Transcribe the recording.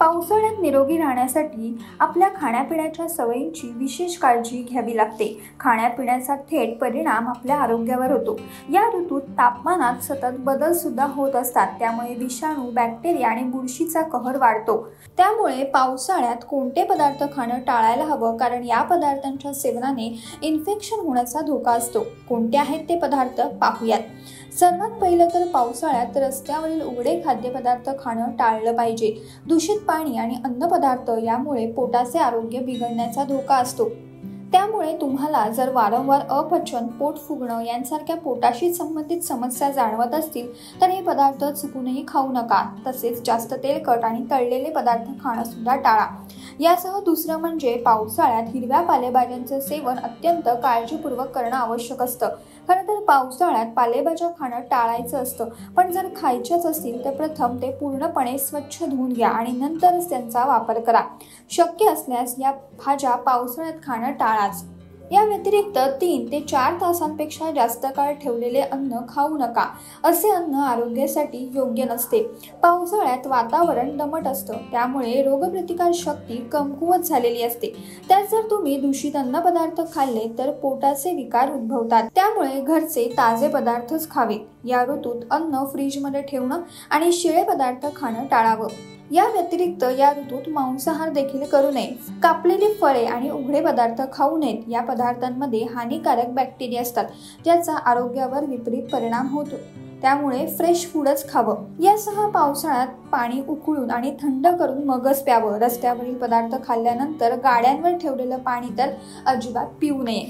पावसाळ्यात निरोगी राहण्यासाठी आपल्या खाण्यापिण्याच्या सवयींची विशेष काळजी घ्यावी लागते। खाण्यापिण्याचा थेट परिणाम आपल्या आरोग्यावर होतो। या ऋतूत तापमानात सतत बदल सुद्धा होत असतात, त्यामुळे विषाणू, बॅक्टेरिया आणि बुरशीचा कहर वाढतो। त्यामुळे पावसाळ्यात कोणते पदार्थ खाणं टाळायला हवं, कारण या पदार्थांच्या सेवनाने इन्फेक्शन होण्याचा धोका असतो। कोणते आहेत ते पदार्थ पाहूयात। सर्वात पहिलं तर पावसाळ्यात रस्त्यावरील उघडे खाद्यपदार्थ खाणं टाळलं पाहिजे। दूषित पाणी आणि अन्नपदार्थ यामुळे पोटाचे आरोग्य बिघडण्याचा धोका असतो। त्यामुळे तुम्हाला जर वारंवार अपचन, पोट फुगणं यांसारख्या पोटाशी संबंधित समस्या जाणवत असतील तर हे पदार्थ चुकूनही खाऊ नका। तसेच जास्त तेलकट आणि तळलेले पदार्थ खाणं सुद्धा टाळा। यासह दुसरं म्हणजे पावसाळ्यात हिरव्या पालेभाज्यांचे सेवन अत्यंत काळजीपूर्वक करणं आवश्यक असतं। खरं तर पावसाळ्यात पालेभाज्या खाणं टाळायचं असतं, पण जर खायच्याच असतील तर प्रथम ते पूर्णपणे स्वच्छ धुवून घ्या आणि नंतरच त्यांचा वापर करा। शक्य असल्यास या भाज्या पावसाळ्यात खाणं टाळाच। या व्यतिरिक्त 3 ते 4 तासांपेक्षा जास्त काळ ठेवलेले अन्न खाऊ नका। असे अन्न आरोग्यासाठी योग्य नसते। पावसाळ्यात वातावरण दमट असतं, त्यामुळे रोगप्रतिकार शक्ती कमकुवत झालेली असते। त्यात जर तुम्ही दूषित अन्नपदार्थ खाल्ले तर पोटाचे विकार उद्भवतात। त्यामुळे घरचे ताजे पदार्थच खावेत। या ऋतूत अन्न फ्रीजमध्ये ठेवणं आणि शिळे पदार्थ खाणं टाळावं। या व्यतिरिक्त या ऋतूत मांसाहार देखील करू नये। कापलेली फळे आणि उघडे पदार्थ खाऊ नयेत। या पदार्थांमध्ये हानिकारक बॅक्टेरिया असतात, ज्याचा आरोग्यावर विपरीत परिणाम होतो। त्यामुळे फ्रेश फूडच खावं। यासह पावसाळ्यात पाणी उकळून आणि थंड करून मगच प्यावं। रस्त्यावरील पदार्थ खाल्ल्यानंतर गाड्यांवर ठेवलेलं पाणी तर अजिबात पिऊ नये।